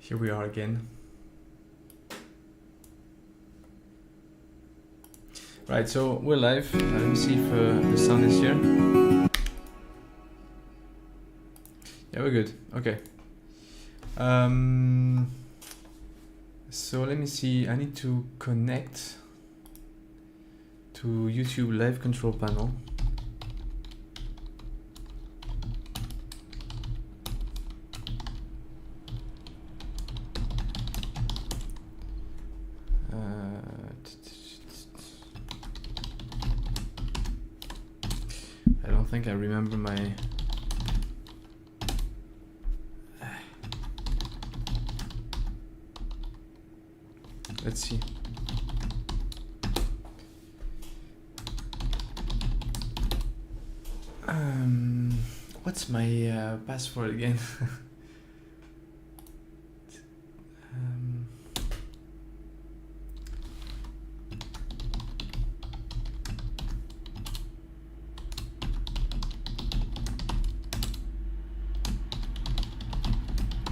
Here we are again. Right, so we're live. Let me see if the sound is here. Yeah, we're good. Okay. So let me see. I need to connect to YouTube live control panel. I don't think I remember my... Let's see. What's my password again?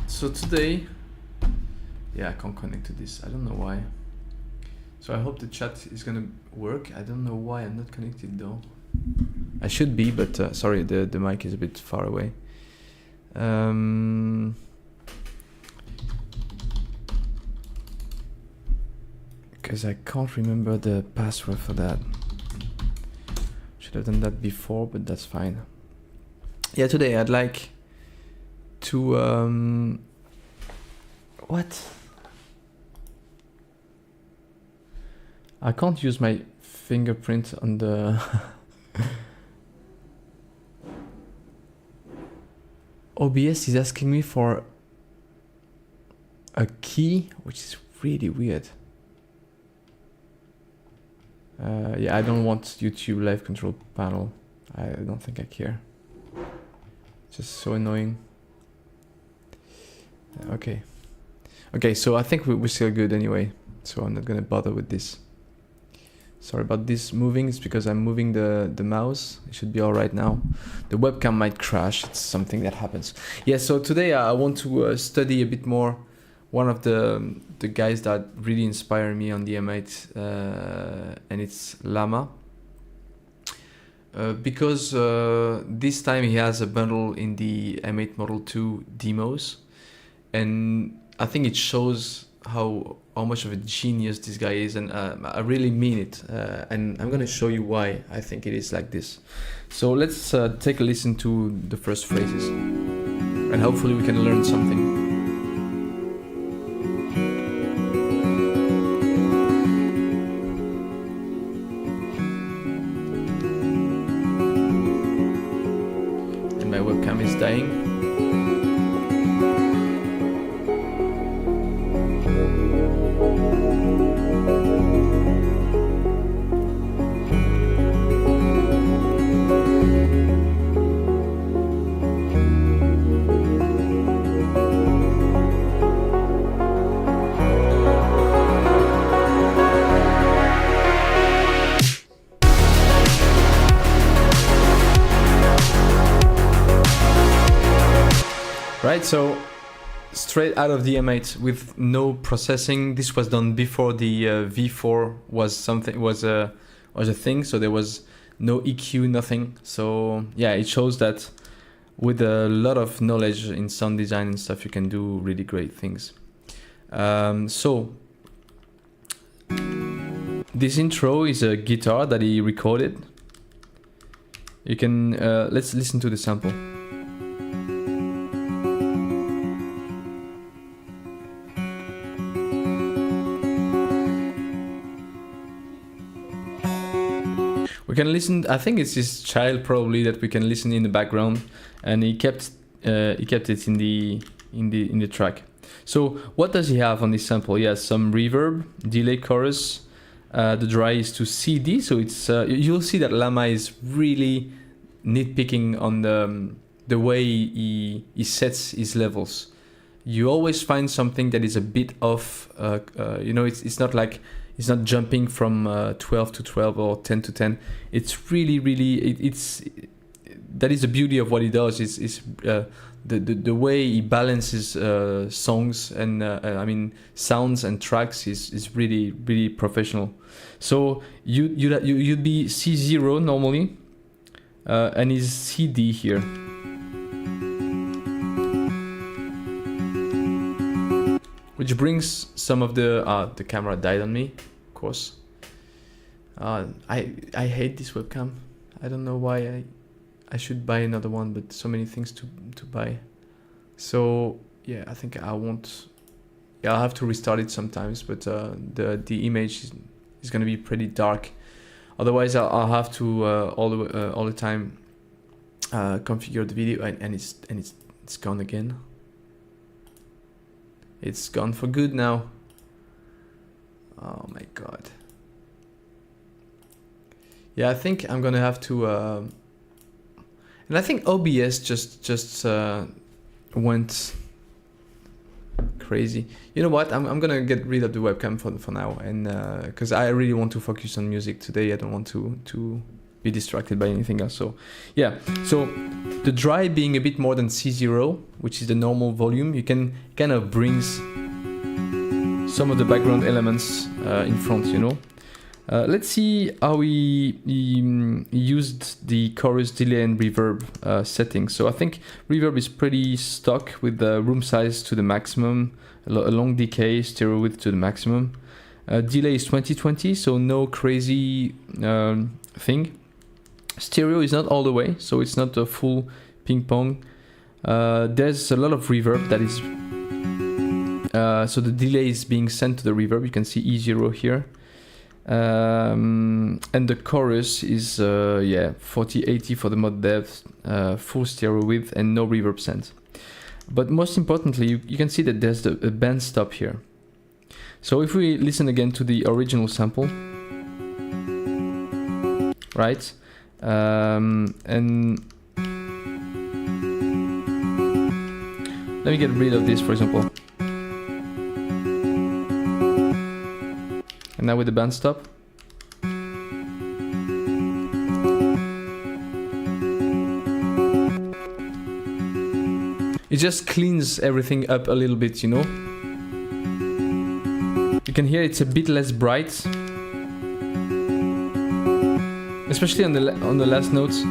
So today, yeah, I can't connect to this. I don't know why. So I hope the chat is gonna work. I don't know why I'm not connected though. I should be, but sorry, the mic is a bit far away. Because I can't remember the password for that. Should have done that before, but that's fine. Yeah, today I'd like to what? I can't use my fingerprint on the OBS is asking me for a key, which is really weird. Yeah, I don't want YouTube live control panel. I don't think I care. Just so annoying. Okay. Okay, so I think we're still good anyway. So I'm not gonna bother with this. Sorry about this moving. It's because I'm moving the mouse. It should be all right now. The webcam might crash. It's something that happens. Yeah, so today I want to study a bit more one of the guys that really inspire me on the M8, and it's Llama. Because this time he has a bundle in the M8 Model 2 demos, and I think it shows how much of a genius this guy is, and I really mean it, and I'm gonna show you why I think it is like this. So let's take a listen to the first phrases, and hopefully we can learn something. And my webcam is dying. Right, so straight out of the M8 with no processing. This was done before the V4 was a thing. So there was no EQ, nothing. So yeah, it shows that with a lot of knowledge in sound design and stuff, you can do really great things. So this intro is a guitar that he recorded. You can let's listen to the sample. We can listen. I think it's his child probably that we can listen in the background, and he kept it in the track. So what does he have on this sample? He has some reverb, delay chorus. The dry is to CD, so it's you'll see that Llama is really nitpicking on the way he sets his levels. You always find something that is a bit off. You know, it's not like. It's not jumping from 12 to 12 or 10 to 10. It's really, that is the beauty of what he does. Is the way he balances songs and I mean sounds and tracks is really professional. So you'd be C0 normally, and is CD here. Which brings some of the camera died on me, of course. I hate this webcam. I don't know why I should buy another one, but so many things to buy. So yeah, I think I won't. Yeah, I'll have to restart it sometimes, but the image is gonna be pretty dark. Otherwise, I'll have to all the time configure the video, and it's gone again. It's gone for good now. Oh my god. Yeah, I think I'm gonna have to. And I think OBS just went crazy. You know what? I'm gonna get rid of the webcam for now, and because I really want to focus on music today. I don't want to be distracted by anything else. So yeah. So the dry being a bit more than C0, which is the normal volume, you can kind of brings some of the background elements in front. You know. Let's see how he used the chorus delay and reverb settings. So I think reverb is pretty stock with the room size to the maximum, a long decay, stereo width to the maximum. Delay is 2020, so no crazy thing. Stereo is not all the way, so it's not a full ping pong. There's a lot of reverb that is... so the delay is being sent to the reverb. You can see E0 here. And the chorus is 4080 for the mod depth, full stereo width, and no reverb sent. But most importantly, you can see that there's a band stop here. So if we listen again to the original sample, right, and let me get rid of this, for example. And now with the band stop. It just cleans everything up a little bit, you know. You can hear it's a bit less bright, especially on the last notes.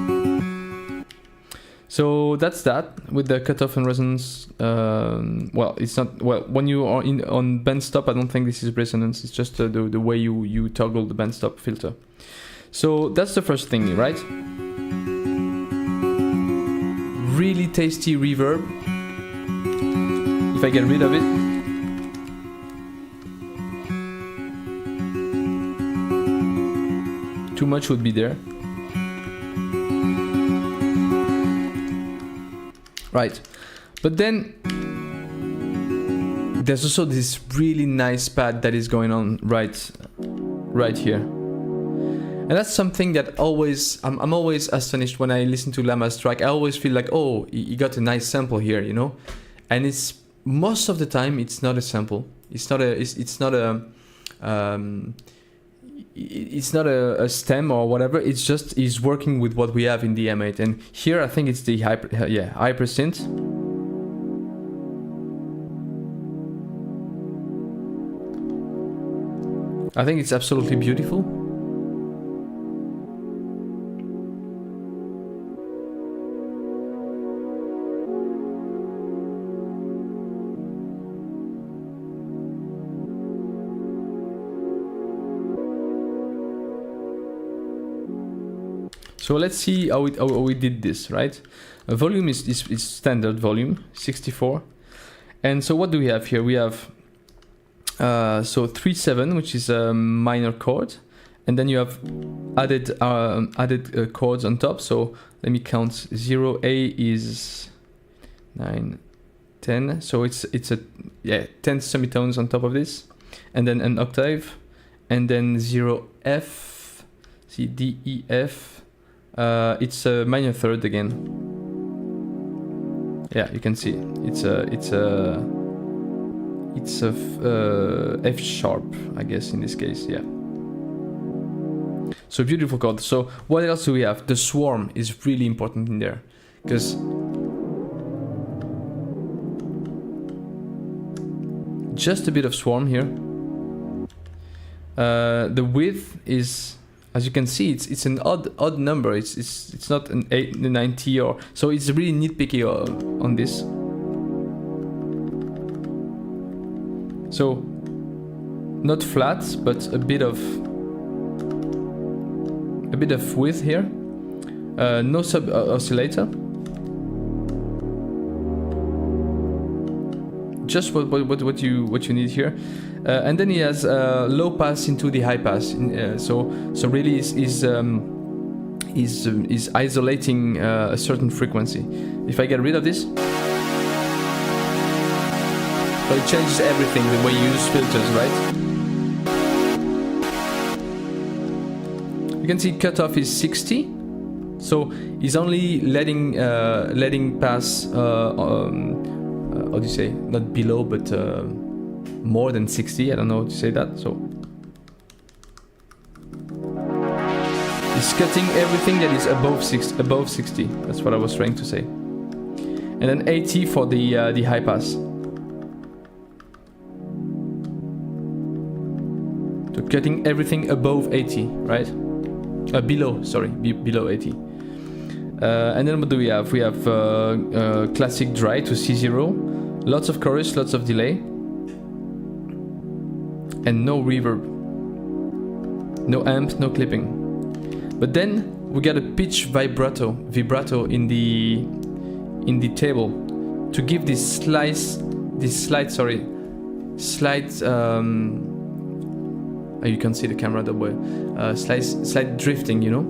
So that's that with the cutoff and resonance. Well, it's not, well, when you are on band stop, I don't think this is resonance. It's just the way you toggle the band stop filter. So that's the first thing, right? Really tasty reverb. If I get rid of it. Too much would be there. Right, but then there's also this really nice pad that is going on right here, and that's something that I'm always astonished when I listen to Llama's track. I always feel like, oh, he got a nice sample here, you know, and it's most of the time it's not a sample. It's not a stem or whatever. It's just he's working with what we have in the M8, and here I think it's the Hypersynth. I think it's absolutely beautiful. So let's see how we did this, right? Volume is standard volume, 64. And so what do we have here? We have so 3/7, which is a minor chord, and then you have added chords on top. So let me count. 0A is 9, 10. So it's a 10 semitones on top of this, and then an octave, and then 0F, C, D, E, F. It's a minor third again. Yeah, you can see it's a F sharp, I guess, in this case. Yeah. So beautiful chord. So what else do we have? The swarm is really important in there, because just a bit of swarm here. The width is, as you can see, it's an odd number. It's not an 90 or so. It's really nitpicky on this. So not flat, but a bit of width here. No sub oscillator. Just what you need here. And then he has low pass into the high pass. So really is isolating a certain frequency. If I get rid of this, so it changes everything the way you use filters, right? You can see cutoff is 60, so he's only letting pass. How do you say? Not below, but more than 60. I don't know how to say that. So it's cutting everything that is above 60. That's what I was trying to say. And then 80 for the high pass. So cutting everything above 80, right? Below 80. And then what do we have? We have classic dry to C0. Lots of chorus, lots of delay. And no reverb. No amp, no clipping. But then we got a pitch vibrato in the table to give this slight you can see the camera that way. Slight drifting, you know.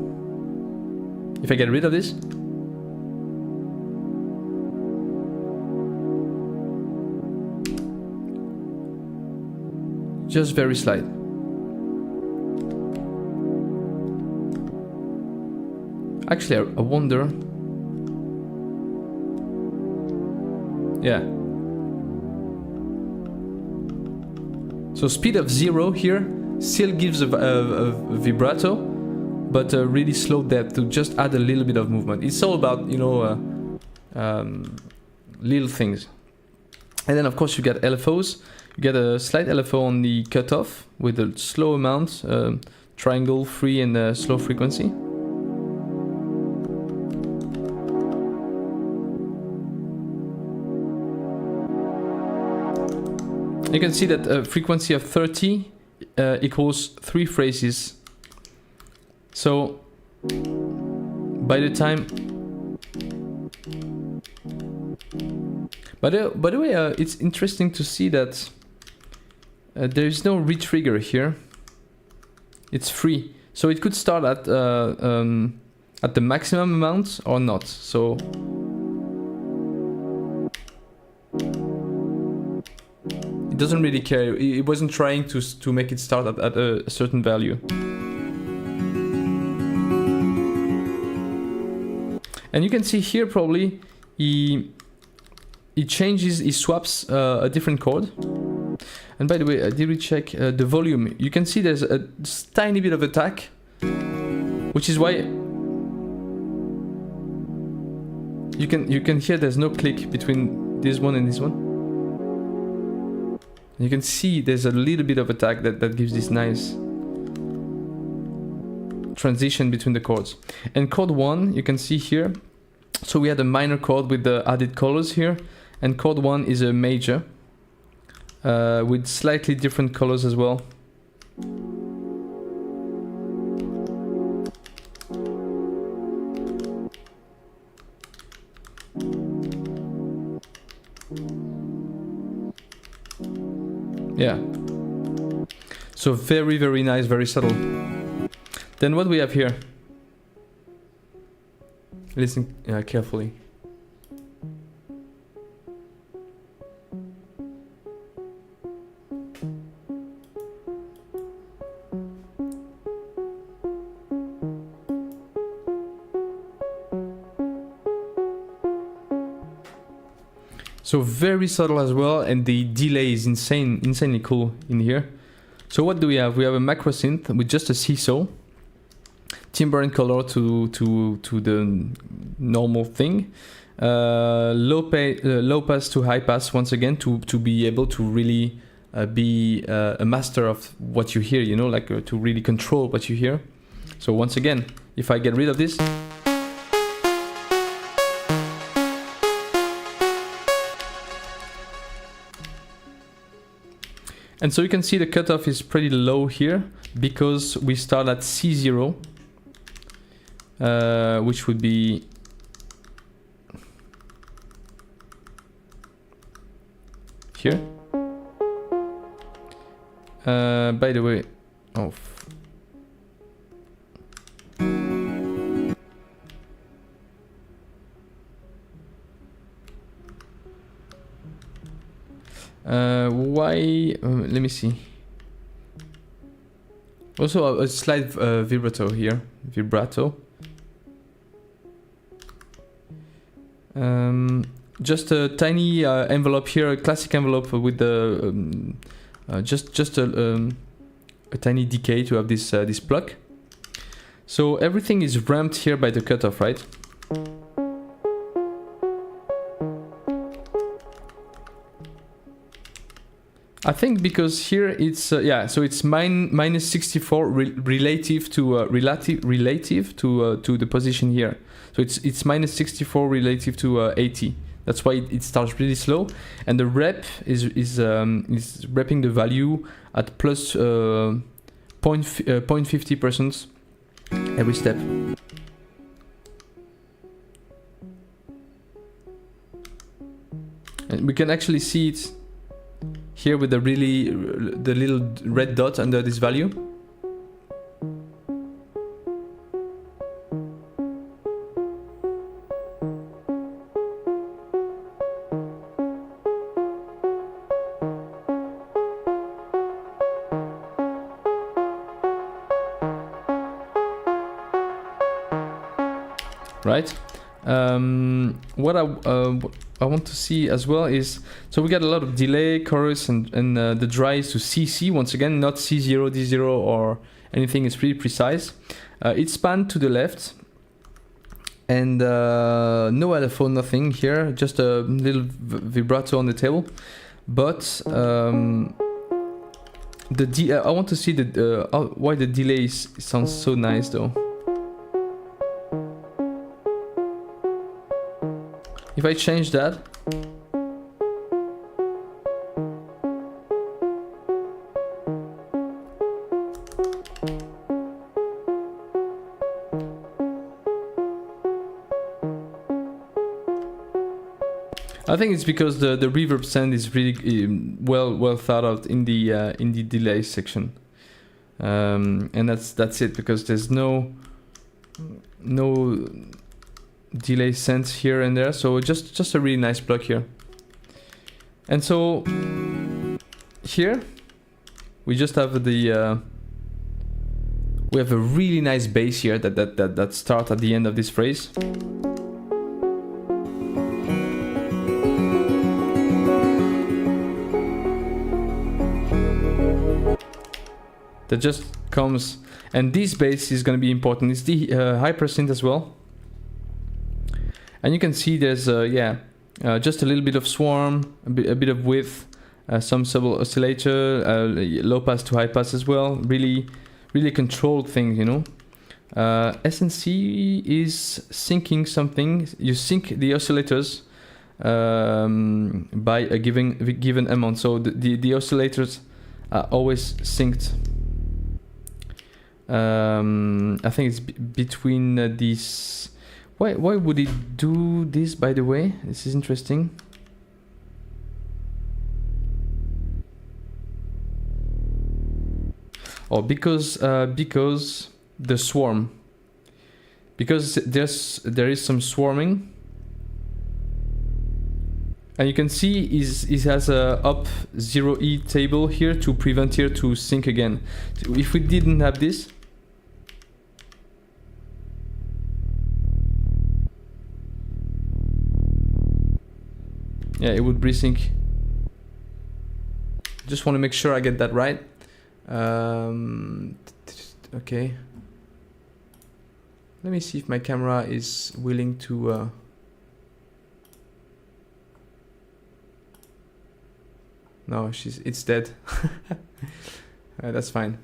If I get rid of this, just very slight. Actually, I wonder. Yeah. So speed of 0 here still gives a vibrato, but a really slow depth to just add a little bit of movement. It's all about, you know, little things. And then of course you get LFOs. You get a slight LFO on the cutoff with a slow amount, triangle, free, and slow frequency. You can see that a frequency of 30 equals 3 phrases. So by the time, by the way, it's interesting to see that there is no retrigger here. It's free, so it could start at the maximum amount or not. So it doesn't really care. It wasn't trying to make it start at a certain value. And you can see here probably he changes, he swaps a different chord. And by the way, did we check the volume? You can see there's a tiny bit of attack, which is why you can hear there's no click between this one and this one. You can see there's a little bit of attack that gives this nice transition between the chords. And chord 1, you can see here. So we had a minor chord with the added colors here, and chord 1 is a major with slightly different colors as well. Yeah. So very, very nice, very subtle. Then what we have here? Listen carefully. So very subtle as well, and the delay is insanely cool in here. So what do we have? We have a macro synth with just a seesaw, timbre and color to the normal thing, low pass to high pass once again to be able to really be a master of what you hear, you know, like to really control what you hear. So once again, if I get rid of this, and so you can see the cutoff is pretty low here because we start at C0, which would be here. By the way, oh. Why? Let me see. Also a slight vibrato here. Vibrato. Just a tiny envelope here, a classic envelope with the just a tiny decay to have this this pluck. So everything is ramped here by the cutoff, right? I think because here it's yeah, so it's minus 64 relative to relative to the position here. So it's minus 64 relative to 80. That's why it starts really slow, and the rep is repping the value at plus 0.50% every step. And we can actually see it here with the little red dot under this value. Right. What I want to see as well is, so we got a lot of delay, chorus, and the dry is to CC, once again, not C0, D0 or anything. It's pretty precise. It's panned to the left, and no LFO, nothing here, just a little vibrato on the table. But I want to see why the delay sounds so nice though. If I change that, I think it's because the reverb send is really well thought out in the delay section, and that's it, because there's no delay sense here and there, so just a really nice block here. And so here we just have the we have a really nice bass here that starts at the end of this phrase. That just comes, and this bass is going to be important. It's the Hypersynth as well. And you can see there's just a little bit of swarm, a bit of width, some sub oscillator, low pass to high pass as well. Really controlled thing, you know. SNC is syncing something. You sync the oscillators by a given amount. So the oscillators are always synced. I think it's between these. Why would it do this, by the way? This is interesting. Oh, because the swarm. Because there is some swarming. And you can see it has a up 0E table here to prevent here to sync again. So if we didn't have this, yeah, it would resync. Just want to make sure I get that right. Okay. Let me see if my camera is willing to... No, it's dead. That's fine.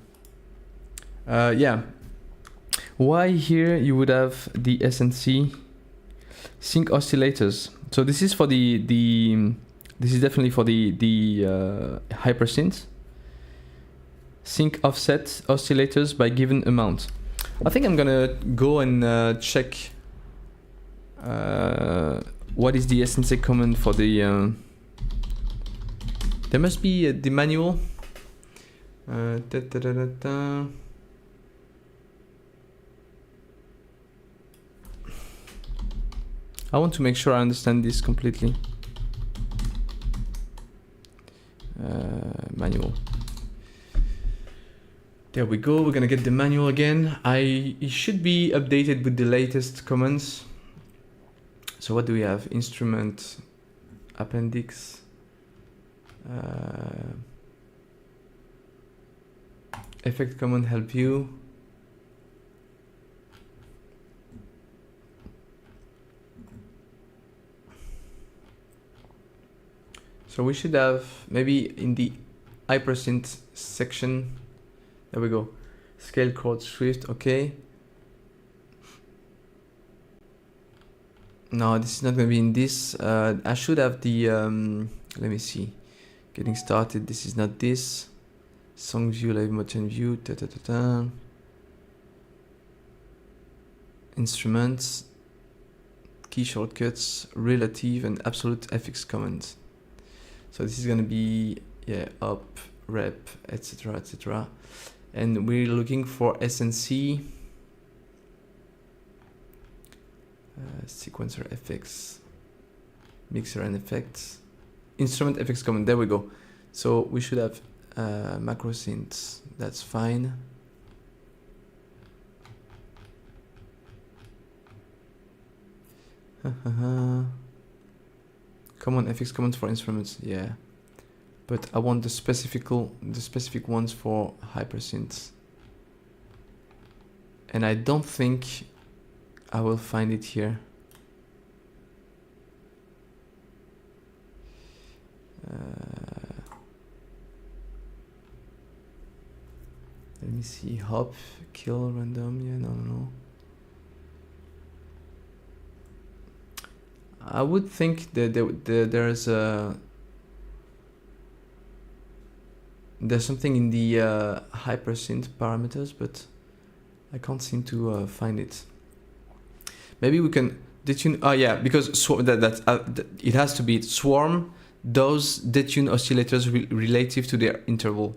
Yeah. Why here you would have the SNC sync oscillators? So this is for this is definitely for the Hypersynth. Sync offset oscillators by given amount. I think I'm gonna go and check what is the SNC command for the. There must be the manual. I want to make sure I understand this completely. Manual. There we go. We're gonna get the manual again. It should be updated with the latest commands. So what do we have? Instrument, appendix, effect command help you. So we should have maybe in the Hypersynth section. There we go. Scale chord shift. Okay. No, this is not going to be in this. I should have the. Let me see. Getting started. This is not this. Song view, live motion view. Instruments. Key shortcuts. Relative and absolute FX commands. So this is going to be up, rep, etc., etc. And we're looking for SNC. Sequencer FX, mixer and effects, instrument FX command. There we go. So we should have macro synths. That's fine. Common FX commands for instruments. Yeah, but I want the specific ones for Hypersynths, and I don't think I will find it here. Let me see. Hop, kill, random. Yeah, no. I would think that there's something in the Hypersynth parameters, but I can't seem to find it. Maybe we can detune. Oh yeah, because it has to be swarm those detune oscillators relative to their interval.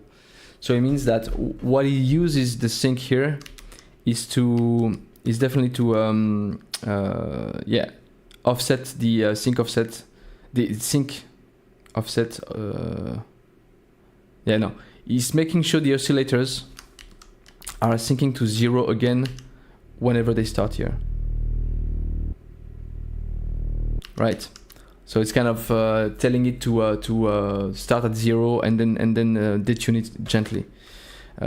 So it means that what he uses the sync here is definitely to offset the sync offset, the sync offset. He's making sure the oscillators are syncing to 0 again whenever they start here. Right, so it's kind of telling it to start at 0 and then detune it gently.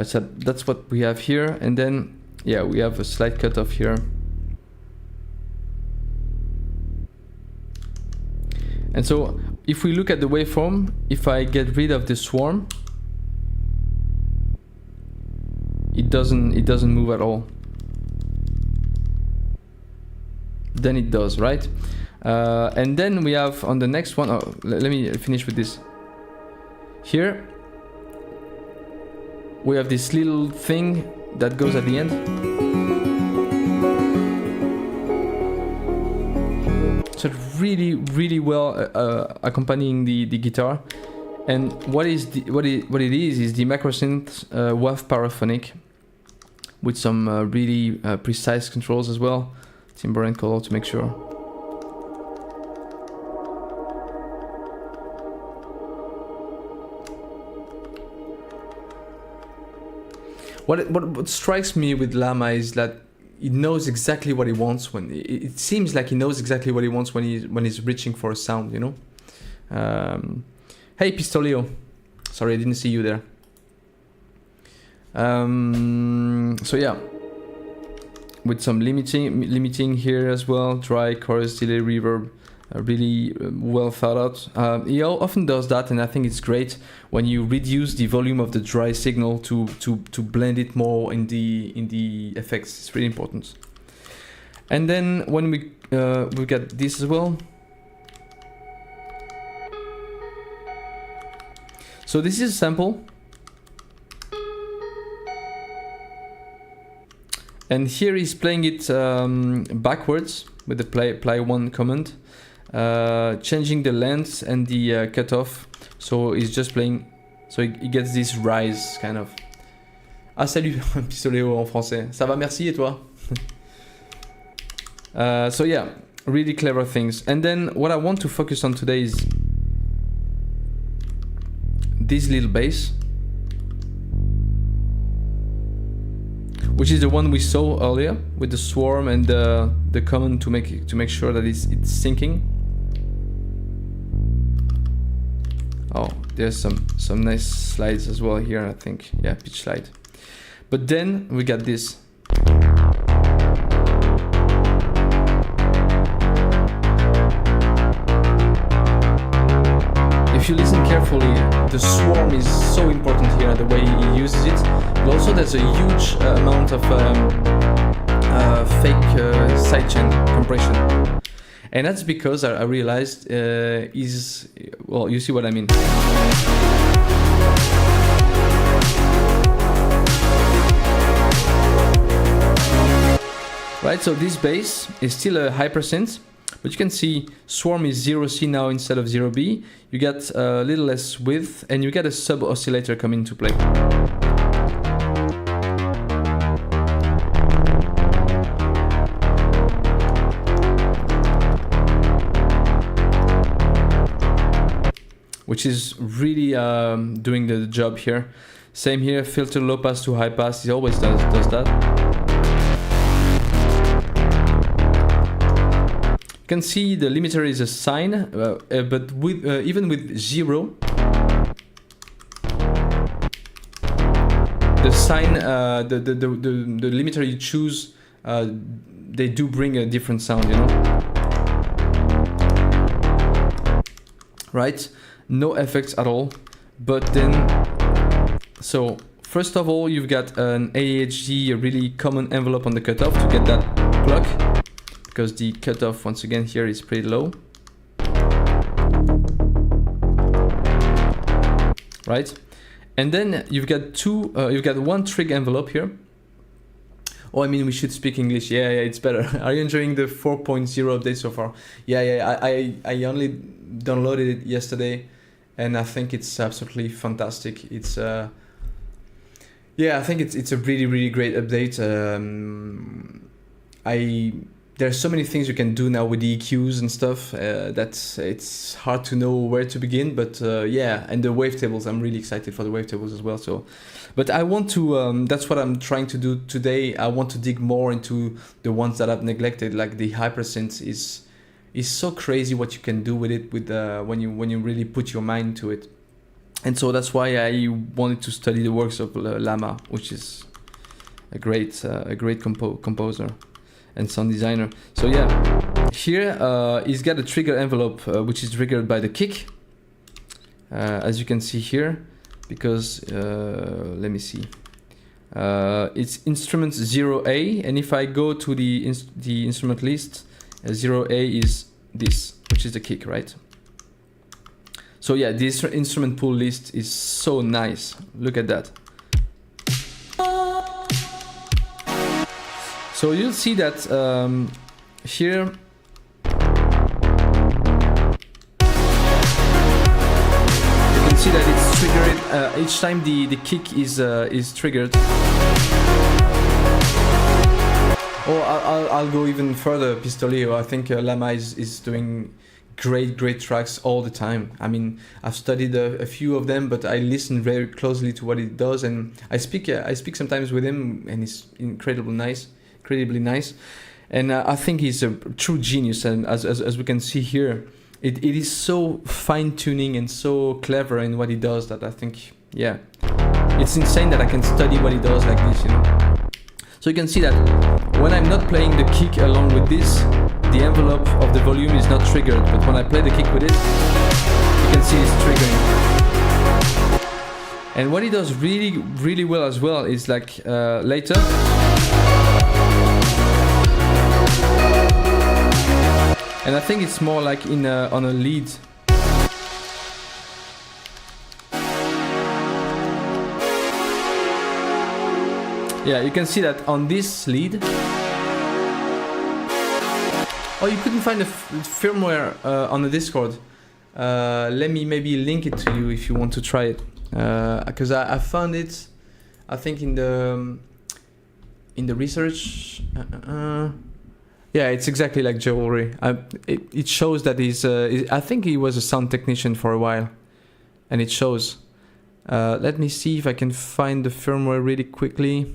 So that's what we have here, and then we have a slight cutoff here. And so if we look at the waveform, if I get rid of the swarm, it doesn't move at all. Then it does, right? And then we have on the next one, let me finish with this. Here, we have this little thing that goes at the end. So really, really well accompanying the guitar. And what it is the Macrosynth WAV paraphonic with some really precise controls as well. Timbre and color to make sure. What strikes me with Llama is that he knows exactly what he wants when it seems like he knows exactly what he wants when he's reaching for a sound, you know. Hey Pistolio, sorry I didn't see you there. So yeah, with some limiting here as well, dry, chorus, delay, reverb, really well thought out. He often does that, and I think it's great when you reduce the volume of the dry signal to blend it more in the effects. It's really important. And then when we got this as well. So this is a sample. And here he's playing it backwards with the play one command, changing the length and the cutoff. So he's just playing, so he gets this rise kind of. Ah salut, Pistoléo en français. Ça va, merci, et toi? So yeah, really clever things. And then what I want to focus on today is this little bass, which is the one we saw earlier with the swarm and the command to make sure that it's syncing. Oh, there's some nice slides as well here, I think. Yeah, pitch slide. But then we got this. If you listen carefully, the swarm is so important here, the way he uses it. But also there's a huge amount of fake sidechain compression. And that's because I realized well, you see what I mean. Right, so this bass is still a hypersynth. But you can see swarm is 0C now instead of 0B. You get a little less width, and you get a sub oscillator come into play. Which is really doing the job here. Same here, filter low pass to high pass. He always does that. You can see the limiter is a sine, but with even with 0, the sine, the limiter you choose, they do bring a different sound, you know. Right? No effects at all. But then, so first of all, you've got an AHD, a really common envelope on the cutoff to get that clock. Because the cutoff once again here is pretty low, right? And then you've got one trig envelope here. Oh, I mean, we should speak English. Yeah, it's better. Are you enjoying the 4.0 update so far? Yeah. I only downloaded it yesterday, and I think it's absolutely fantastic. It's yeah, I think it's a really great update. There's so many things you can do now with the EQs and stuff that it's hard to know where to begin. But yeah, and the wavetables, I'm really excited for the wavetables as well. So, but I want to, that's what I'm trying to do today. I want to dig more into the ones that I've neglected, like the Hypersynth is so crazy what you can do with it with when you really put your mind to it. And so that's why I wanted to study the works of Llama, which is a great composer and sound designer. So yeah, here he's got a trigger envelope which is triggered by the kick, as you can see here, because let me see, it's instrument 0A, and if I go to the instrument list, 0A is this, which is the kick, right? So yeah, this instrument pool list is so nice. Look at that. So you'll see that here you can see that it's triggered each time the kick is triggered. Or I'll go even further, Pistoléo. I think Llama is doing great tracks all the time. I mean, I've studied a few of them, but I listen very closely to what he does, and I speak sometimes with him, and he's incredibly nice. And I think he's a true genius, and as we can see here, it is so fine-tuning and so clever in what he does that I think, yeah, it's insane that I can study what he does like this, you know. So you can see that when I'm not playing the kick along with this, the envelope of the volume is not triggered, but when I play the kick with it, you can see it's triggering. And what it does really well as well is like later. And I think it's more like in on a lead. Yeah, you can see that on this lead. Oh, you couldn't find the firmware on the Discord. Let me maybe link it to you if you want to try it. Because I found it, I think in the research. Yeah, it's exactly like Jewelry. It shows that I think he was a sound technician for a while, and it shows. Let me see if I can find the firmware really quickly.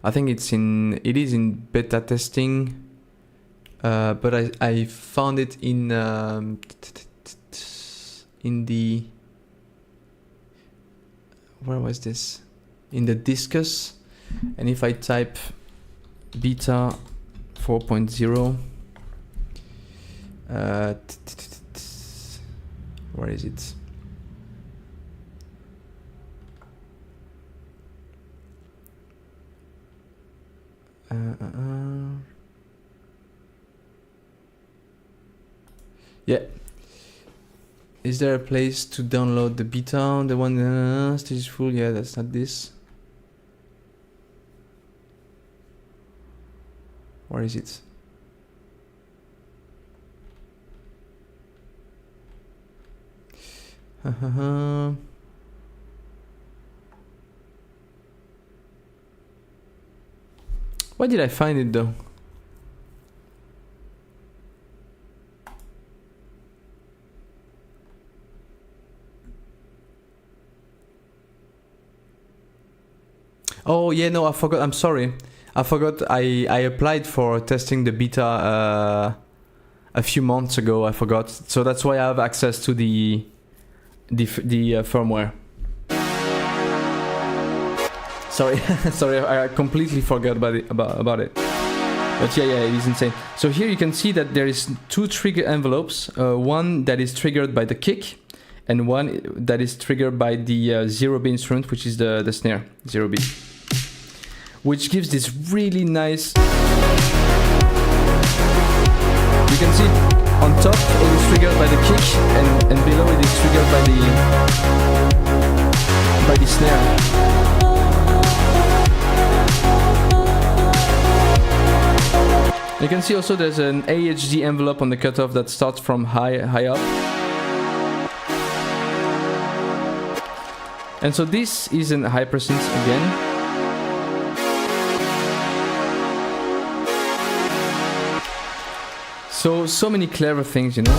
I think it is in beta testing, but I found it in the, where was this? In the Discus, and if I type beta 4.0, where is it? Yeah. Is there a place to download the beta? The one stage full? Yeah, that's not this. Where is it? Why did I find it though? Oh yeah, no, I forgot. I'm sorry. I forgot. I applied for testing the beta a few months ago. I forgot. So that's why I have access to the firmware. Sorry, sorry, I completely forgot about it. But yeah, it is insane. So here you can see that there is two trigger envelopes. One that is triggered by the kick, and one that is triggered by the 0B instrument, which is the snare 0B, which gives this really nice. You can see on top it is triggered by the kick, and below it is triggered by the snare. You can see also there's an AHD envelope on the cutoff that starts from high up. And so this is an Hypersynth again. So many clever things, you know.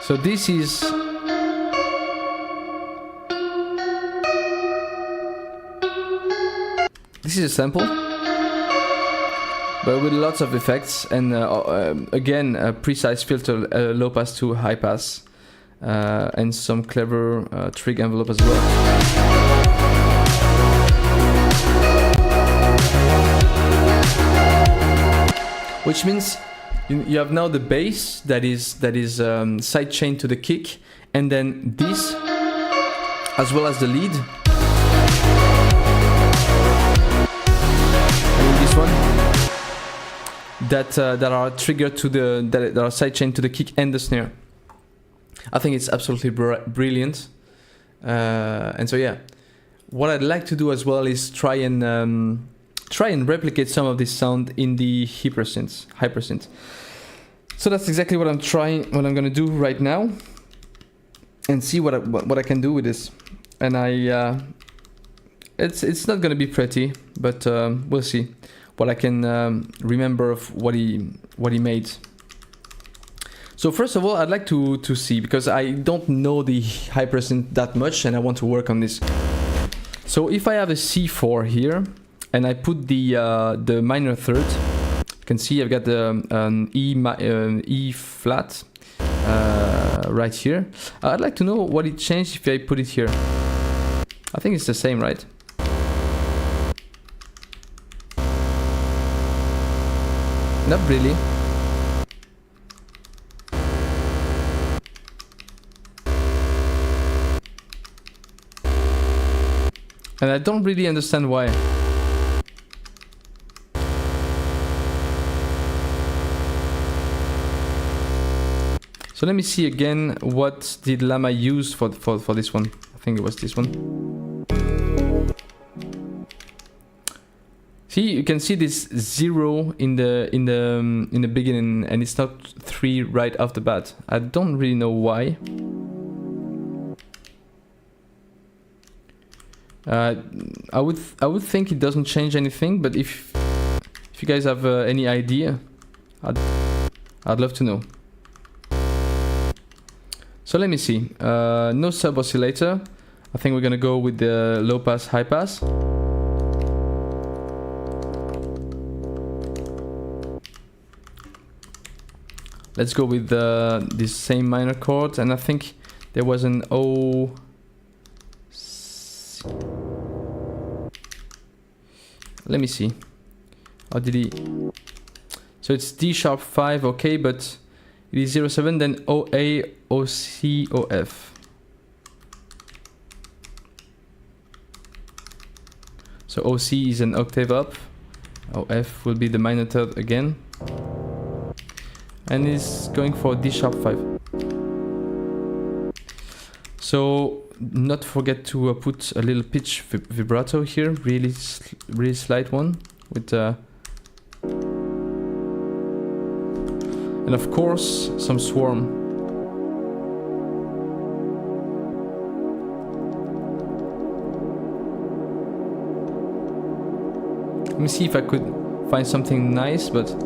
So this is a sample, but with lots of effects, and again a precise filter, low pass to high pass, and some clever trig envelope as well. Which means you have now the bass that is side chain to the kick, and then this as well as the lead. One that are triggered to that are sidechained to the kick and the snare. I think it's absolutely brilliant. And so yeah, what I'd like to do as well is try and replicate some of this sound in the Hypersynth. So that's exactly what I'm gonna do right now, and see what I can do with this. And it's not gonna be pretty, but we'll see what I can remember of what he made. So first of all, I'd like to see, because I don't know the Hypersynth that much and I want to work on this. So if I have a C4 here and I put the minor third, you can see I've got the E flat right here. I'd like to know what it changed if I put it here. I think it's the same, right? Not really. And I don't really understand why. So let me see again, what did Llama use for this one? I think it was this one. See, you can see this 0 in the beginning, and it's not 3 right off the bat. I don't really know why. I would think it doesn't change anything, but if you guys have any idea, I'd love to know. So let me see. No sub oscillator. I think we're gonna go with the low pass, high pass. Let's go with this same minor chord, and I think there was an O. Let me see. How did he? So it's D sharp 5, okay, but it is 0 7, then O A, O C, O F. So O C is an octave up. O F will be the minor third again. And he's going for D sharp 5. So not forget to put a little pitch vibrato here, really slight one, with and of course some swarm. Let me see if I could find something nice, but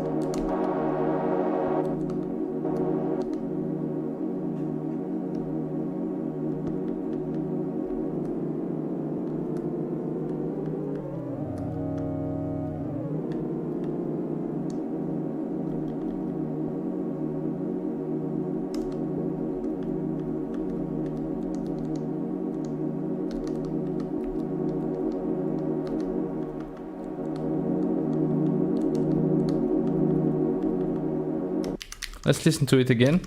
let's listen to it again.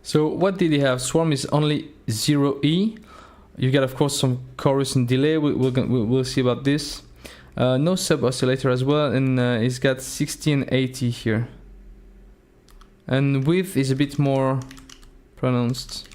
So what did he have? Swarm is only 0E. You get of course some chorus and delay. We'll see about this. No sub oscillator as well, and he's got 60 and 80 here. And width is a bit more pronounced.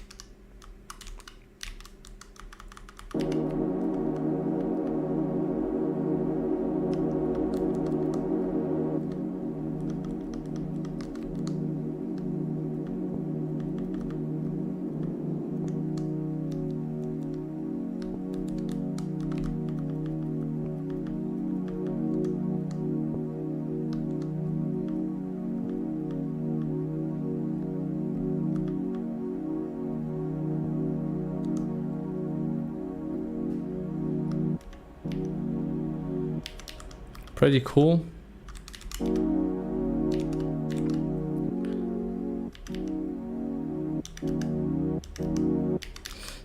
Pretty cool.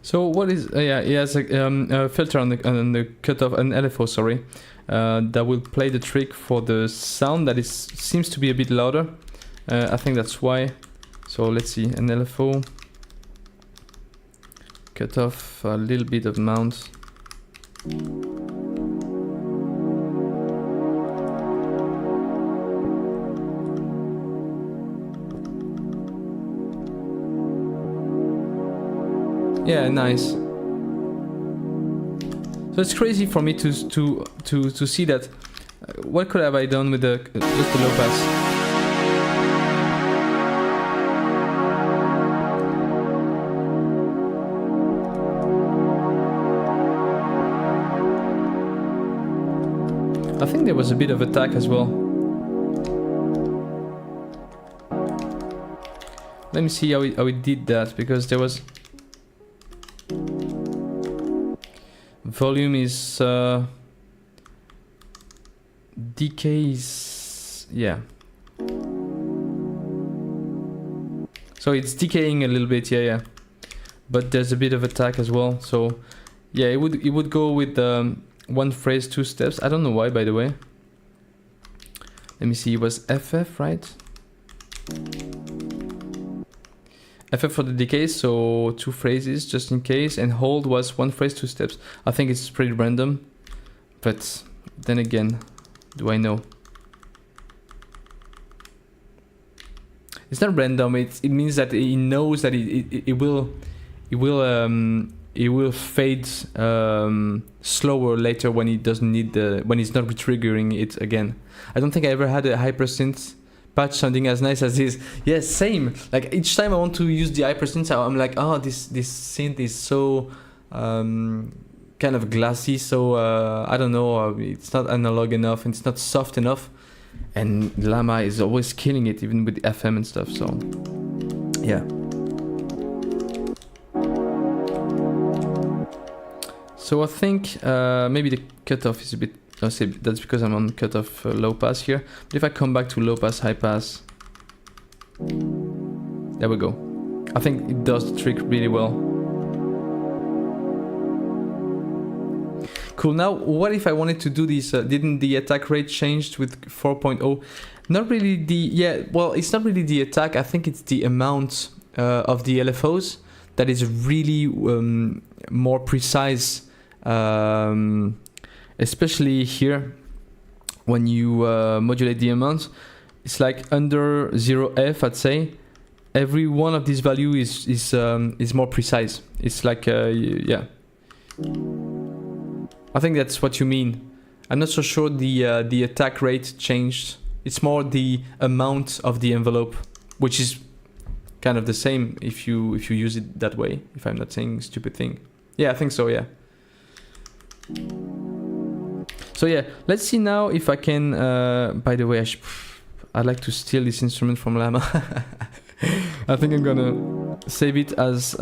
So what is yeah, he has a filter on the cutoff, an LFO, sorry, that will play the trick for the sound that seems to be a bit louder. I think that's why. So let's see, an LFO, cutoff, a little bit of mount. Yeah, nice. So it's crazy for me to see that. What could have I done with just the low pass? I think there was a bit of attack as well. Let me see how it did that, because there was volume is decays, yeah. So it's decaying a little bit, yeah. But there's a bit of attack as well. So yeah, it would go with one phrase, two steps. I don't know why, by the way. Let me see, it was FF, right? FF for the decay, so two phrases just in case, and hold was one phrase, two steps. I think it's pretty random, but then again, do I know? It's not random. It means that he knows that it will fade slower later when he doesn't need when he's not retriggering it again. I don't think I ever had a Hypersynth patch sounding as nice as this. Yes, same. Like each time I want to use the Hypersynth, I'm like, oh, this synth is so kind of glassy. So I don't know. It's not analog enough, and it's not soft enough. And Llama is always killing it, even with FM and stuff. So yeah. So I think maybe the cutoff is a bit. I'll say that's because I'm on cutoff low pass here. But if I come back to low pass, high pass, there we go. I think it does the trick really well. Cool. Now, what if I wanted to do this? Didn't the attack rate changed with 4.0? Not really well, it's not really the attack. I think it's the amount of the LFOs that is really more precise. Especially here, when you modulate the amount, it's like under 0F, I'd say. Every one of these values is more precise. It's like yeah. I think that's what you mean. I'm not so sure the attack rate changed. It's more the amount of the envelope, which is kind of the same if you use it that way. If I'm not saying stupid thing. Yeah, I think so. Yeah. So yeah, let's see now if I can. By the way, I'd like to steal this instrument from Llama. I think I'm gonna save it as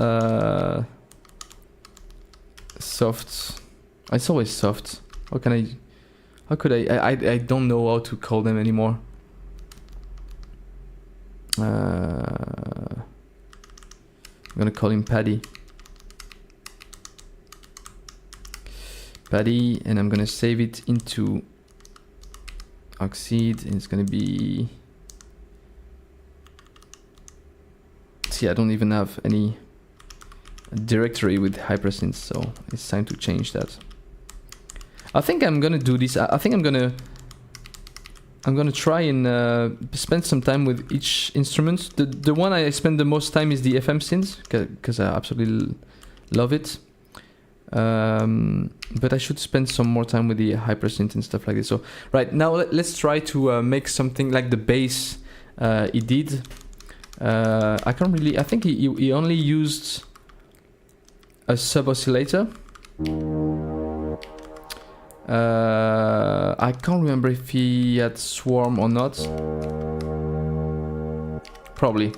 soft. It's always soft. How can I? How could I don't know how to call them anymore. I'm gonna call him Paddy. Paddy, and I'm gonna save it into Oxide, and it's gonna be. See, I don't even have any directory with Hypersynth, so it's time to change that. I think I'm gonna do this. I think I'm gonna try and spend some time with each instrument. The one I spend the most time is the FM synth, because I absolutely love it. But I should spend some more time with the Hypersynth and stuff like this. So right now, let's try to make something like the bass he did. I can't really. I think he only used a sub oscillator. I can't remember if he had swarm or not. Probably.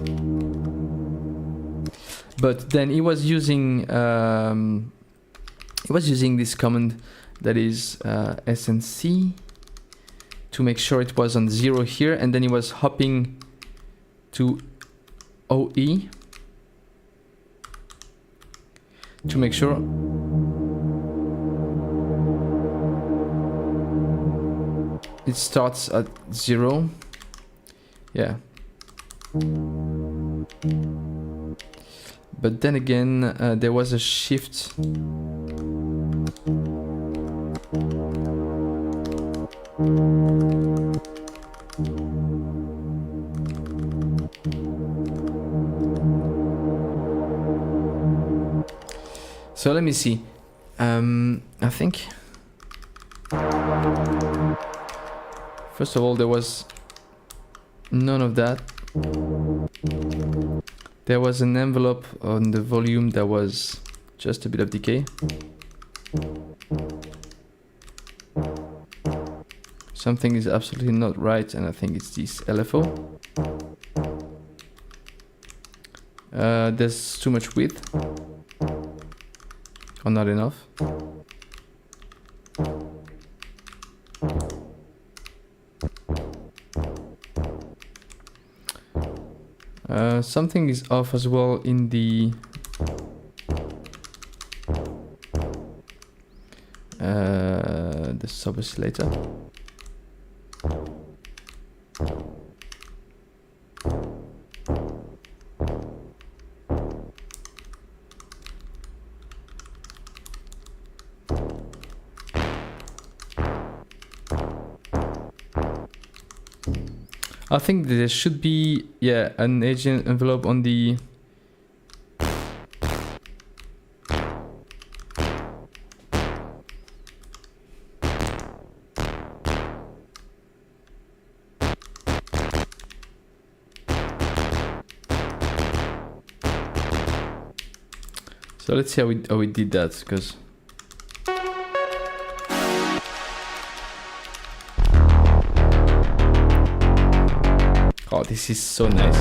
But then he was using this command that is SNC to make sure it was on 0 here, and then he was hopping to OE to make sure it starts at 0. Yeah. But then again, there was a shift. So let me see. I think first of all there was none of that. There was an envelope on the volume that was just a bit of decay. Something is absolutely not right, and I think it's this LFO. There's too much width. Or not enough. Something is off as well in the sub oscillator. I think there should be, yeah, an edge envelope on the... So let's see how we did that, because... Oh, this is so nice.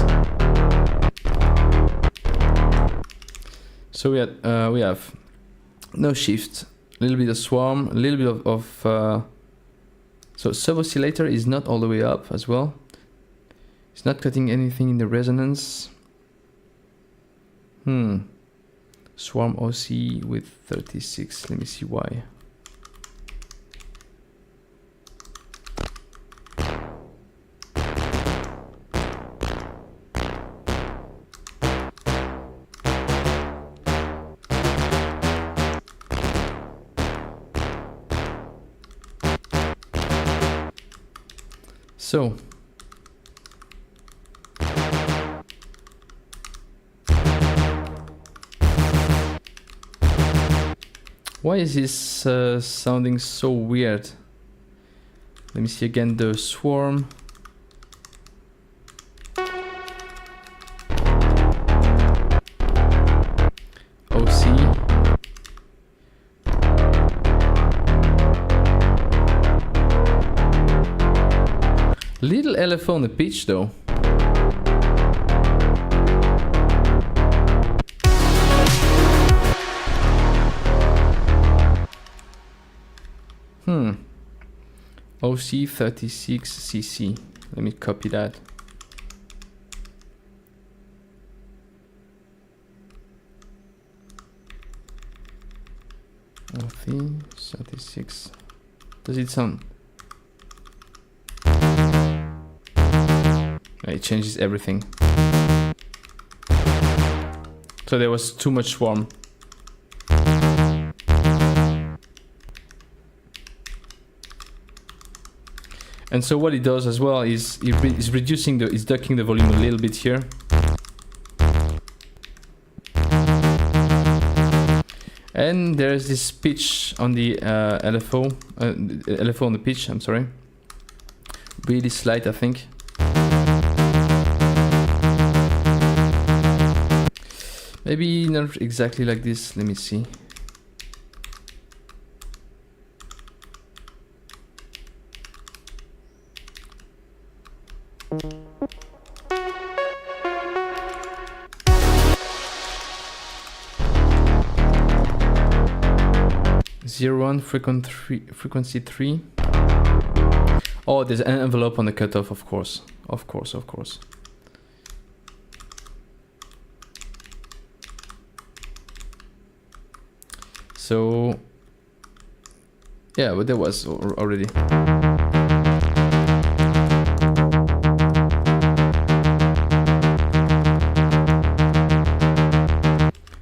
So we have no shift, a little bit of swarm, a little bit of so sub oscillator is not all the way up as well. It's not cutting anything in the resonance. Swarm OC with 36. Let me see why. So why is this sounding so weird? Let me see again the swarm. OC. Little LFO on the pitch though. OC 36cc. Let me copy that. OC 36. Does it sound? It changes everything. So there was too much swarm. And so what it does as well is it's reducing the, it's ducking the volume a little bit here. And there's this pitch on the LFO on the pitch, I'm sorry. Really slight, I think. Maybe not exactly like this, let me see. Zero one frequency 3. Oh, there's an envelope on the cutoff, of course. Of course. So yeah, but there was already.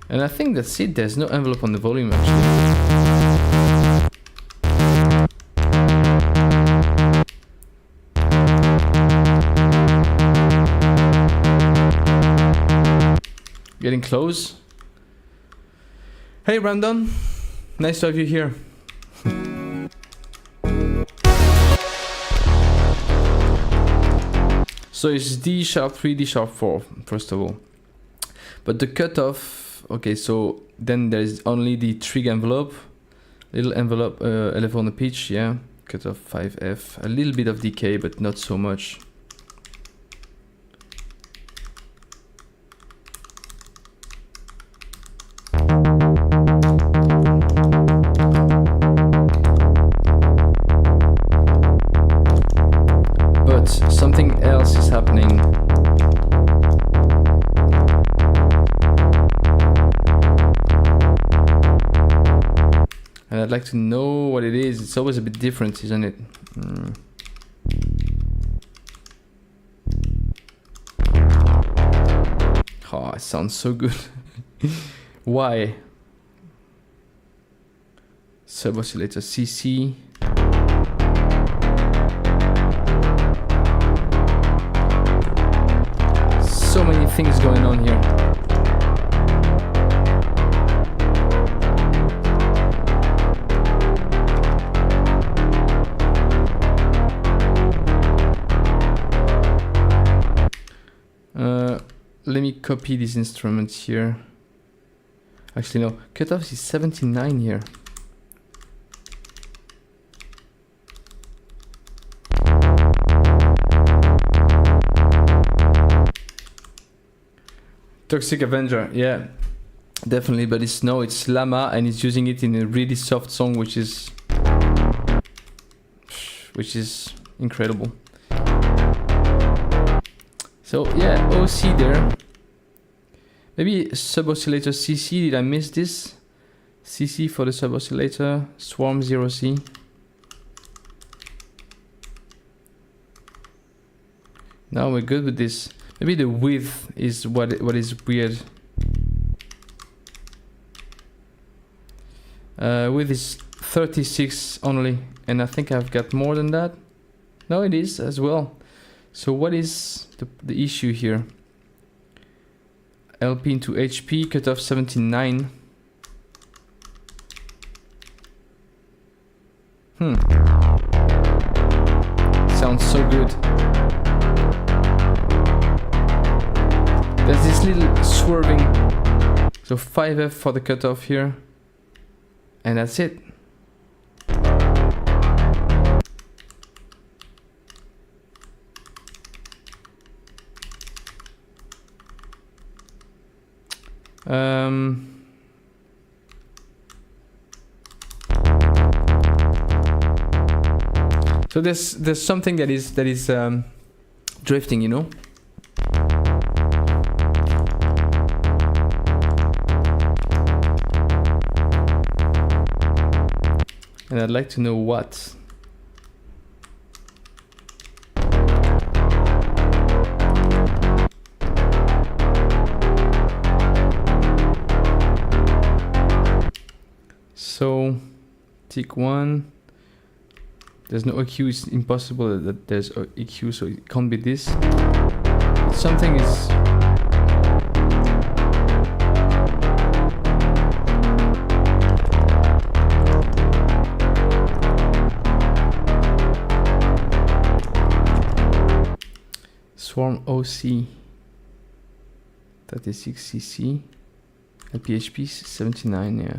And I think that's it. There's no envelope on the volume actually. Getting close. Hey Brandon, nice to have you here. So it's D sharp 3, D sharp 4, first of all. But the cutoff, okay, so then there's only the trig envelope, little envelope, LFO on the pitch, yeah, cutoff 5F, a little bit of decay, but not so much. But something else is happening. And I'd like to know what it is. It's always a bit different, isn't it? Oh, it sounds so good. Why? Sub oscillator CC. So many things going on here. Let me copy these instruments here. Actually, no. Cutoff is 79 here. Toxic Avenger, yeah, definitely. But it's Llama, and it's using it in a really soft song, which is incredible. So yeah, OC there. Maybe sub oscillator CC. Did I miss this? CC for the sub oscillator. Swarm 0C. Now we're good with this. Maybe the width is what is weird. Width is 36 only, and I think I've got more than that. No, it is as well. So what is the issue here? LP into HP, cutoff 79. Sounds so good. There's this little swerving. So 5F for the cutoff here. And that's it. So there's something that is drifting, you know. And I'd like to know what. So, tick 1. There's no EQ, it's impossible that there's EQ, so it can't be this. Something is... Swarm OC 36cc, LPHP 79, yeah.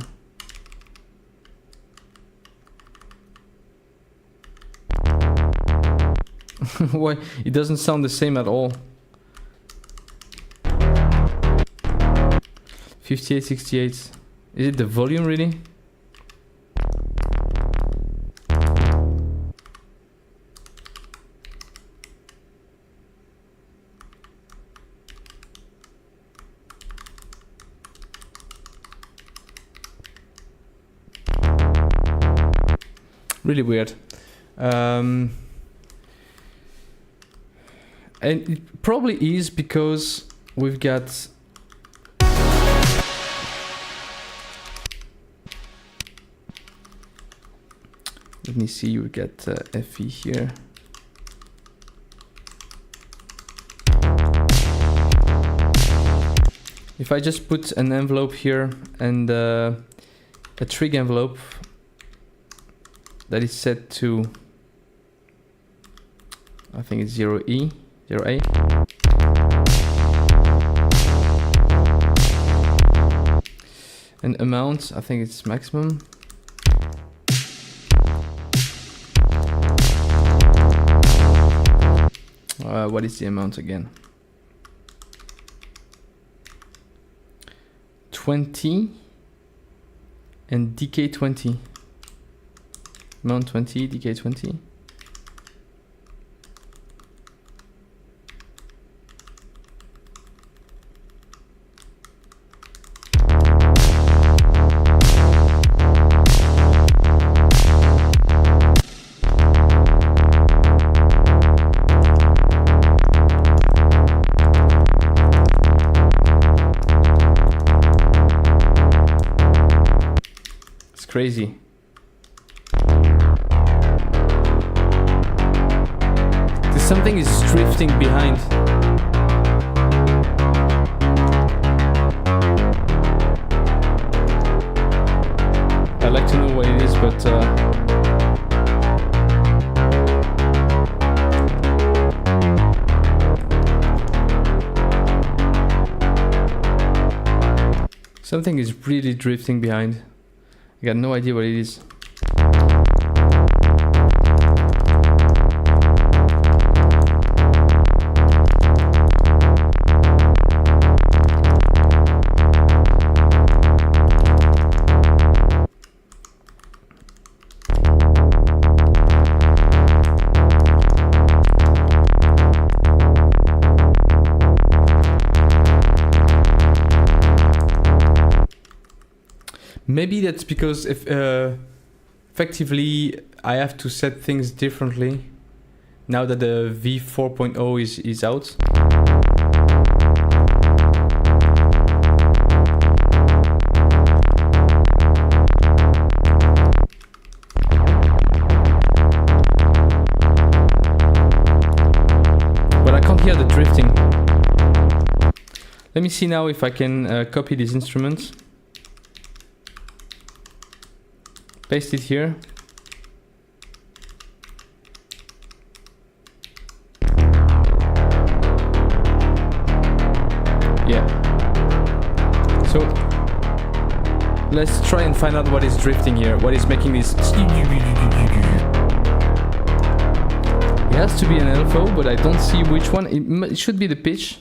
Why? It doesn't sound the same at all. 58, 68. Is it the volume really? Really weird. And it probably is because we've got... Let me see, we get FE here. If I just put an envelope here and a trig envelope that is set to, I think it's 0E, 0A. And amount, I think it's maximum. What is the amount again? 20 and decay 20. Amount 20, decay 20. crazy. Something is drifting behind. I'd like to know what it is, but something is really drifting behind. I got no idea what it is. Maybe that's because if effectively I have to set things differently now that the v4.0 is out. But I can't hear the drifting. Let me see now if I can copy these instruments. Paste it here. Yeah. So let's try and find out what is drifting here. What is making this? It has to be an LFO, but I don't see which one. It should be the pitch.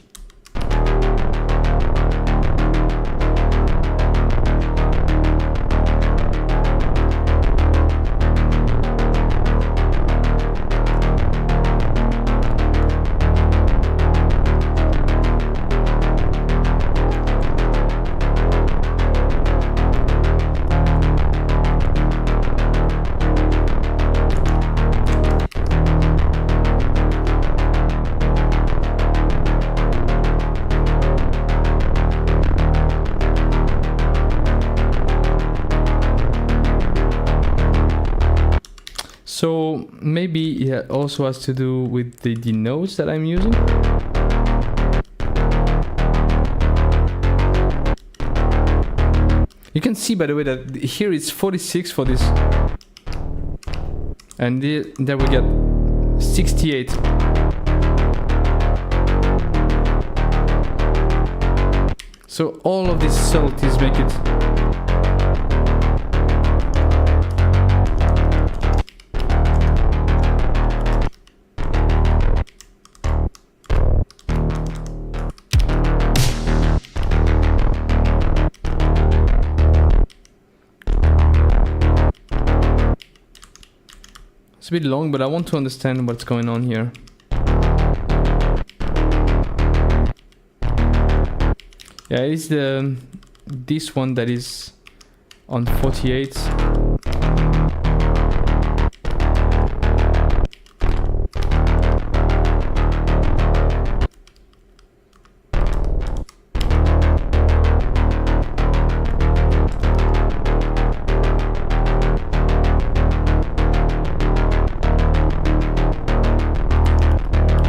So maybe it also has to do with the nodes that I'm using. You can see, by the way, that here it's 46 for this. And there we get 68. So all of these subtleties make it. It's a bit long, but I want to understand what's going on here. Yeah, it's this one that is on 48.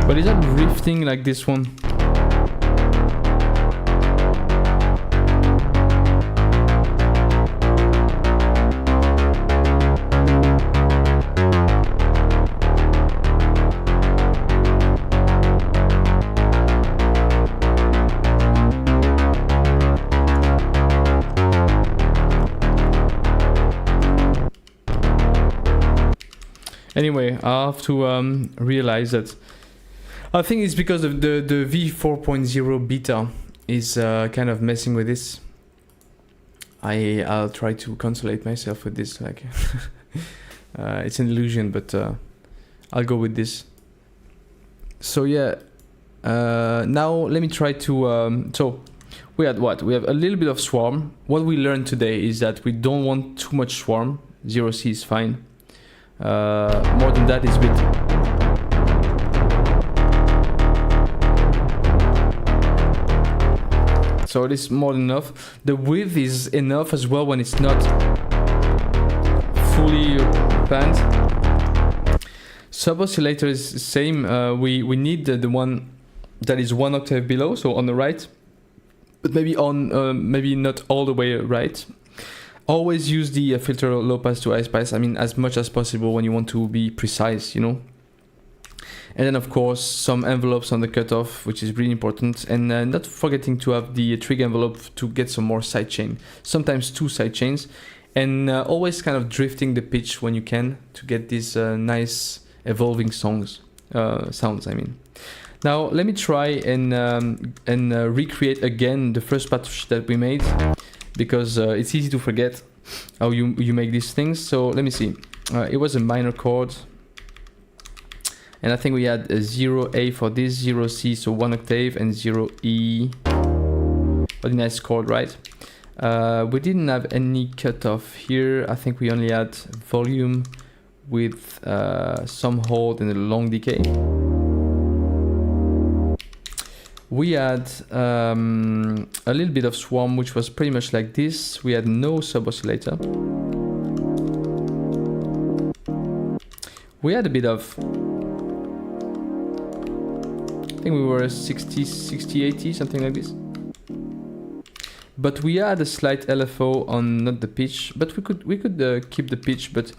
But is that drifting like this one? Anyway, I have to realize that I think it's because of the v4.0 beta is kind of messing with this. I'll try to consolate myself with this, like it's an illusion, but I'll go with this. So yeah, now let me try to so we had what? We have a little bit of swarm. What we learned today is that we don't want too much swarm. 0C is fine. More than that is a bit. So it is more than enough. The width is enough as well when it's not. fully panned. Sub oscillator is the same. We need the one that is 1 octave below, so on the right, but maybe on maybe not all the way right. Always use the filter low pass to high pass. I mean, as much as possible when you want to be precise, you know. And then of course some envelopes on the cutoff, which is really important, and not forgetting to have the trig envelope to get some more sidechain. Sometimes 2 sidechains, and always kind of drifting the pitch when you can to get these nice evolving sounds. I mean. Now let me try and recreate again the first patch that we made, because it's easy to forget how you make these things. So let me see. It was a minor chord, and I think we had a 0A for this, 0C, so 1 octave, and 0E. What a nice chord, right? We didn't have any cutoff here. I think we only had volume with some hold and a long decay. We had a little bit of swarm, which was pretty much like this. We had no sub oscillator. We had a bit of, I think we were 60, 80, something like this. But we had a slight LFO on not the pitch, but we could keep the pitch, but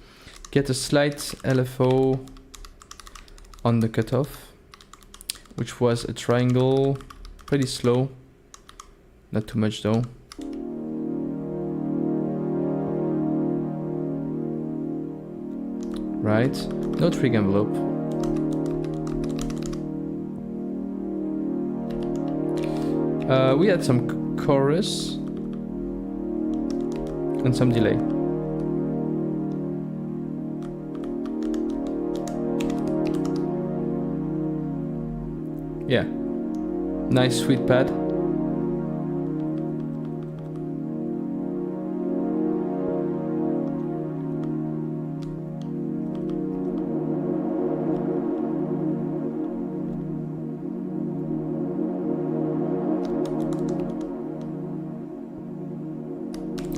get a slight LFO on the cutoff, which was a triangle, pretty slow, not too much though. Right, no trig envelope. We had some chorus and some delay. Yeah, nice sweet pad.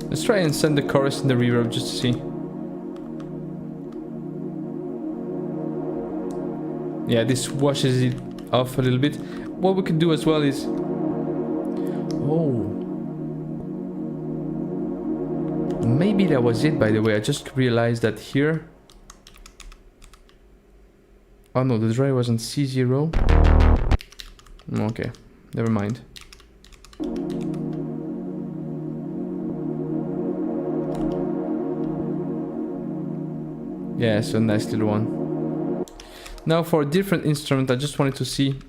Let's try and send the chorus in the reverb just to see. Yeah, this washes it off a little bit. What we could do as well is, oh, maybe that was it, by the way. I just realized that here, oh no, the dry was on C0. Okay, never mind. Yeah, so nice little one. Now for a different instrument, I just wanted to see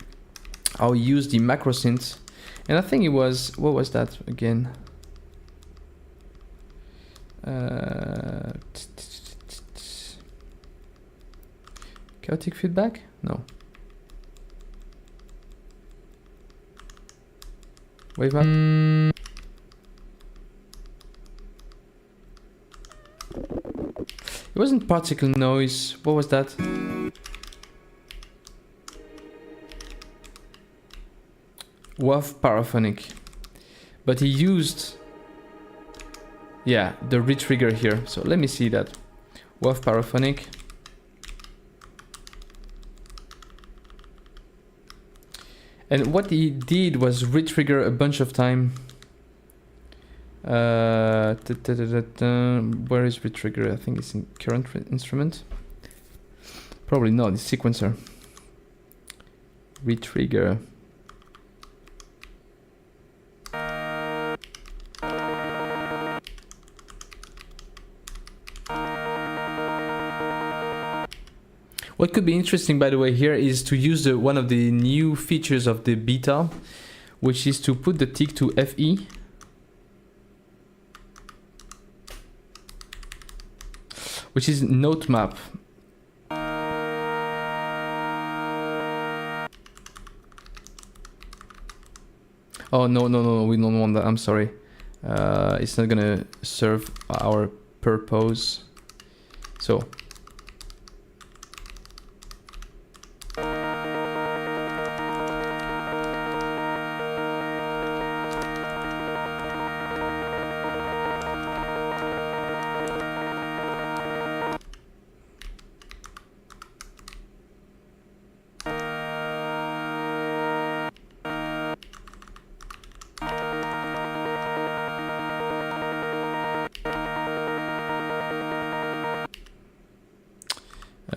how you use the macro synth. And I think it was, what was that again? Chaotic feedback? No. Wave map? It wasn't particle noise. What was that? WAV paraphonic. But he used, yeah, the retrigger here. So let me see that. WAV paraphonic. And what he did was retrigger a bunch of time. Where is retrigger? I think it's in current instrument. Probably not, it's sequencer. Retrigger. What could be interesting, by the way, here is to use one of the new features of the beta, which is to put the tick to FE. Which is note map. Oh, no, we don't want that, I'm sorry. It's not gonna serve our purpose. So.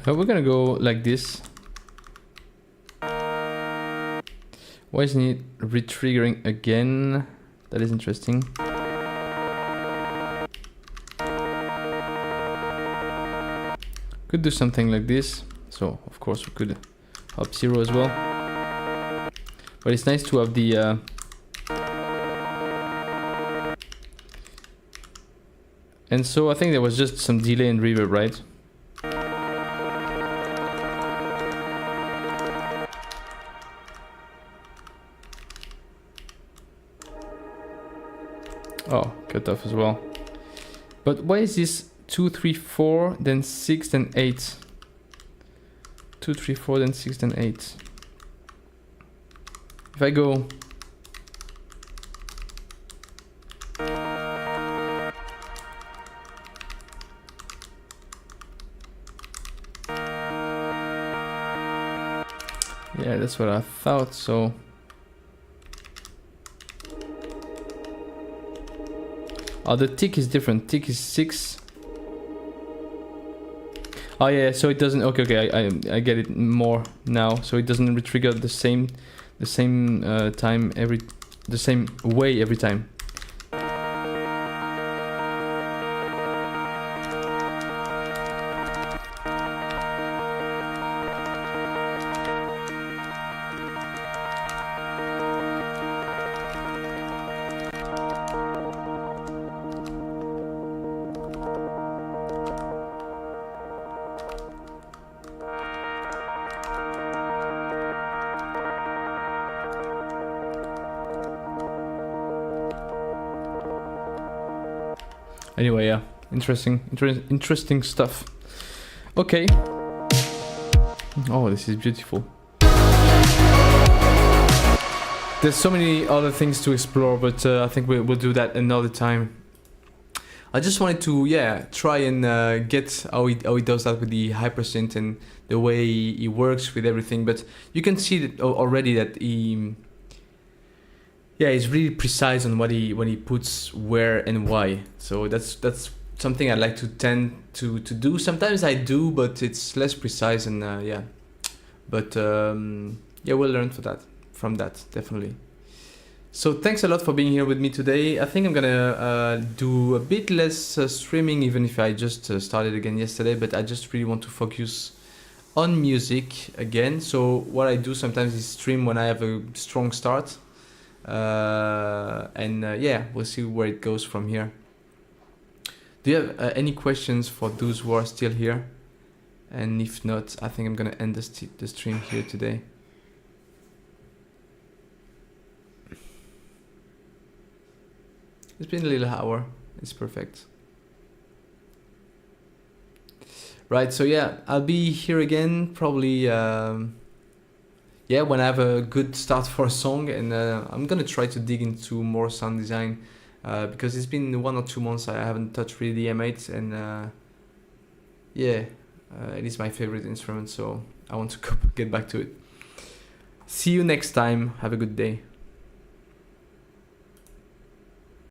We're gonna go like this. Why isn't it re-triggering again? That is interesting. Could do something like this. So of course we could up 0 as well. But it's nice to have the and so I think there was just some delay and reverb, right? Oh, cut off as well. But why is this 2, 3, 4, then 6, then 8? 2, 3, 4, then 6, then 8. If I go... Yeah, that's what I thought, so... Oh, the tick is different. Tick is 6. Oh yeah, so it doesn't. Okay, I get it more now. So it doesn't retrigger the same time the same way every time. Anyway, yeah, interesting stuff. Okay. Oh, this is beautiful. There's so many other things to explore, but I think we'll do that another time. I just wanted to, yeah, try and get how he does that with the Hypersynth and the way he works with everything. But you can see that already that he. Yeah, he's really precise on what he puts where and why. So that's something I like to tend to do. Sometimes I do, but it's less precise and yeah. But yeah, we'll learn from that definitely. So thanks a lot for being here with me today. I think I'm gonna do a bit less streaming, even if I just started again yesterday. But I just really want to focus on music again. So what I do sometimes is stream when I have a strong start. Yeah, we'll see where it goes from here. Do you have any questions for those who are still here? And if not, I think I'm gonna end the stream here today. It's been a little hour. It's perfect. Right, so yeah, I'll be here again probably yeah, when I have a good start for a song, and I'm gonna try to dig into more sound design because it's been 1 or 2 months I haven't touched really the M8, and yeah, it is my favorite instrument, so I want to get back to it. See you next time. Have a good day.